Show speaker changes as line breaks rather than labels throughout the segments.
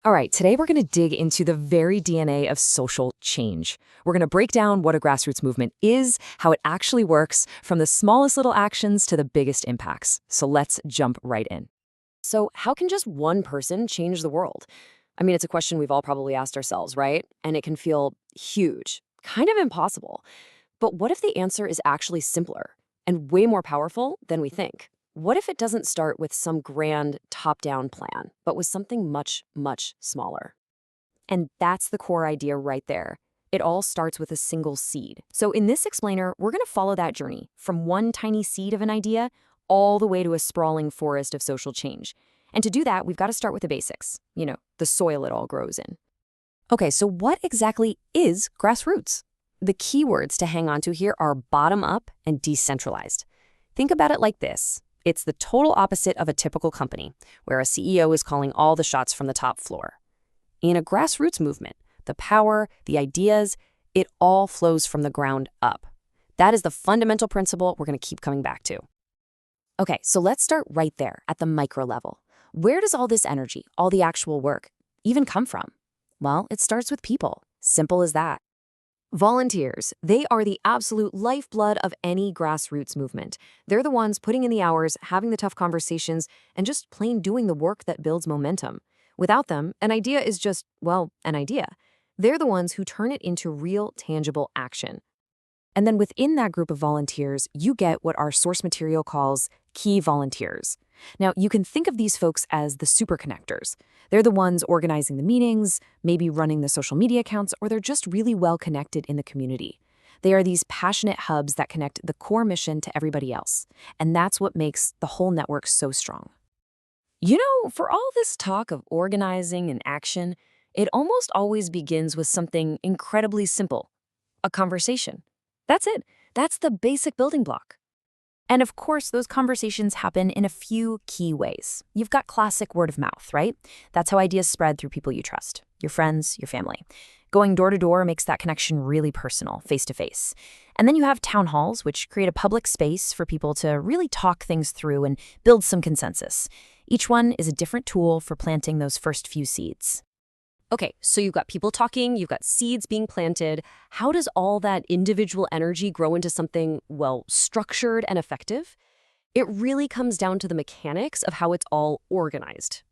All right, today we're going to dig into the very DNA of social change. We're going to break down what a grassroots movement is, how it actually works, from the smallest little actions to the biggest impacts. So let's jump right in. So, how can just one person change the world? I mean, it's a question we've all probably asked ourselves, right? And it can feel huge, kind of impossible. But what if the answer is actually simpler and way more powerful than we think? What if it doesn't start with some grand top-down plan, but with something much, much smaller? And that's the core idea right there. It all starts with a single seed. So in this explainer, we're going to follow that journey from one tiny seed of an idea all the way to a sprawling forest of social change. And to do that, we've got to start with the basics, the soil it all grows in. Okay, so what exactly is grassroots? The key words to hang on to here are bottom-up and decentralized. Think about it like this. It's the total opposite of a typical company, where a CEO is calling all the shots from the top floor. In a grassroots movement, the power, the ideas, it all flows from the ground up. That is the fundamental principle we're going to keep coming back to. Okay, so let's start right there at the micro level. Where does all this energy, all the actual work, even come from? Well, it starts with people. Simple as that. Volunteers, they are the absolute lifeblood of any grassroots movement. They're the ones putting in the hours, having the tough conversations, and just plain doing the work that builds momentum. Without them, an idea is just, well, an idea. They're the ones who turn it into real, tangible action. And then within that group of volunteers, you get what our source material calls key volunteers. Now, you can think of these folks as the super connectors. They're the ones organizing the meetings, maybe running the social media accounts, or they're just really well connected in the community. They are these passionate hubs that connect the core mission to everybody else. And that's what makes the whole network so strong. For all this talk of organizing and action, it almost always begins with something incredibly simple, a conversation. That's it. That's the basic building block. And of course, those conversations happen in a few key ways. You've got classic word of mouth, right? That's how ideas spread through people you trust, your friends, your family. Going door to door makes that connection really personal, face to face. And then you have town halls, which create a public space for people to really talk things through and build some consensus. Each one is a different tool for planting those first few seeds. Okay, so you've got people talking, you've got seeds being planted. How does all that individual energy grow into something, well, structured and effective? It really comes down to the mechanics of how it's all organized.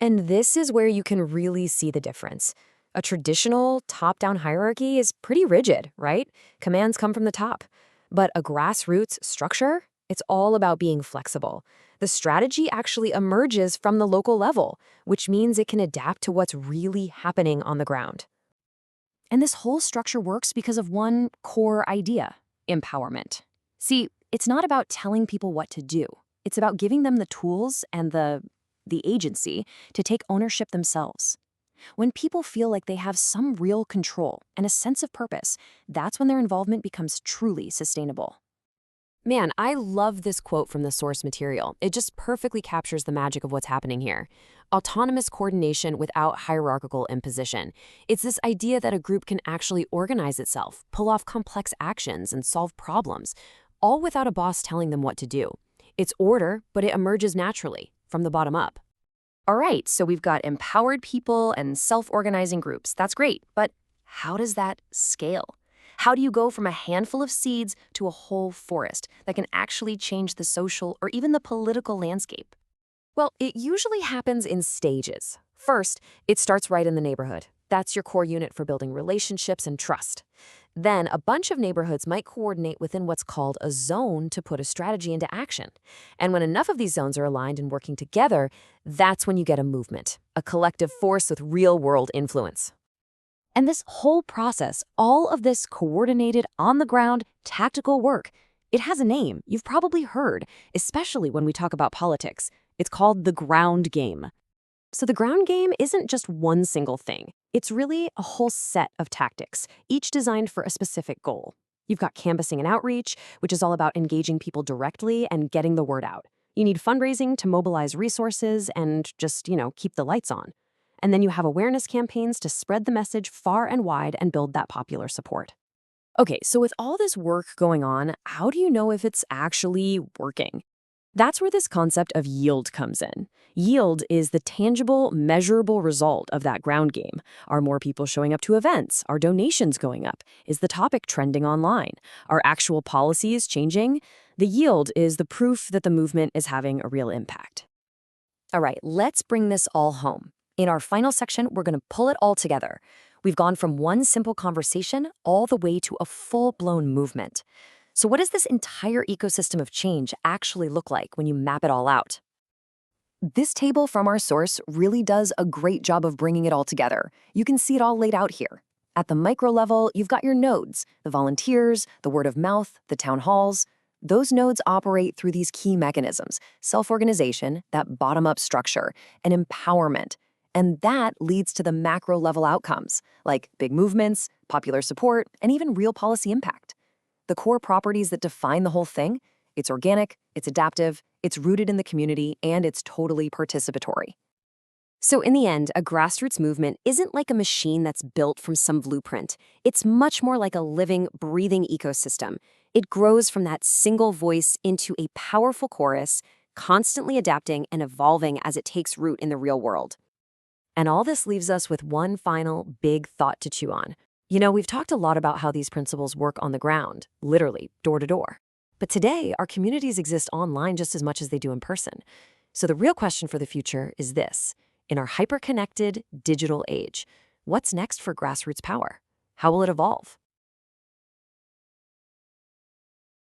And this is where you can really see the difference. A traditional top-down hierarchy is pretty rigid, right? Commands come from the top. But a grassroots structure, it's all about being flexible. The strategy actually emerges from the local level, which means it can adapt to what's really happening on the ground. And this whole structure works because of one core idea: empowerment. See, it's not about telling people what to do. It's about giving them the tools and the agency to take ownership themselves. When people feel like they have some real control and a sense of purpose, that's when their involvement becomes truly sustainable. Man, I love this quote from the source material. It just perfectly captures the magic of what's happening here. Autonomous coordination without hierarchical imposition. It's this idea that a group can actually organize itself, pull off complex actions, and solve problems, all without a boss telling them what to do. It's order, but it emerges naturally, from the bottom up. All right, so we've got empowered people and self-organizing groups. That's great, but how does that scale? How do you go from a handful of seeds to a whole forest that can actually change the social or even the political landscape? Well, it usually happens in stages. First, it starts right in the neighborhood. That's your core unit for building relationships and trust. Then, a bunch of neighborhoods might coordinate within what's called a zone to put a strategy into action. And when enough of these zones are aligned and working together, that's when you get a movement, a collective force with real-world influence. And this whole process, all of this coordinated, on-the-ground, tactical work, it has a name you've probably heard, especially when we talk about politics. It's called the ground game. So the ground game isn't just one single thing. It's really a whole set of tactics, each designed for a specific goal. You've got canvassing and outreach, which is all about engaging people directly and getting the word out. You need fundraising to mobilize resources and just, keep the lights on. And then you have awareness campaigns to spread the message far and wide and build that popular support. Okay, so with all this work going on, how do you know if it's actually working?
That's where this concept of yield comes in. Yield is the tangible, measurable result of that ground game. Are more people showing up to events? Are donations going up? Is the topic trending online? Are actual policies changing? The yield is the proof that the movement is having a real impact.
All right, let's bring this all home. In our final section, we're going to pull it all together. We've gone from one simple conversation all the way to a full-blown movement. So what does this entire ecosystem of change actually look like when you map it all out? This table from our source really does a great job of bringing it all together. You can see it all laid out here. At the micro level, you've got your nodes, the volunteers, the word of mouth, the town halls. Those nodes operate through these key mechanisms: self-organization, that bottom-up structure, and empowerment. And that leads to the macro level outcomes, like big movements, popular support, and even real policy impact. The core properties that define the whole thing: it's organic, it's adaptive, it's rooted in the community, and it's totally participatory. So in the end, a grassroots movement isn't like a machine that's built from some blueprint. It's much more like a living, breathing ecosystem. It grows from that single voice into a powerful chorus, constantly adapting and evolving as it takes root in the real world. And all this leaves us with one final big thought to chew on. We've talked a lot about how these principles work on the ground, literally door to door. But today, our communities exist online just as much as they do in person. So the real question for the future is this: in our hyper-connected digital age, what's next for grassroots power? How will it evolve?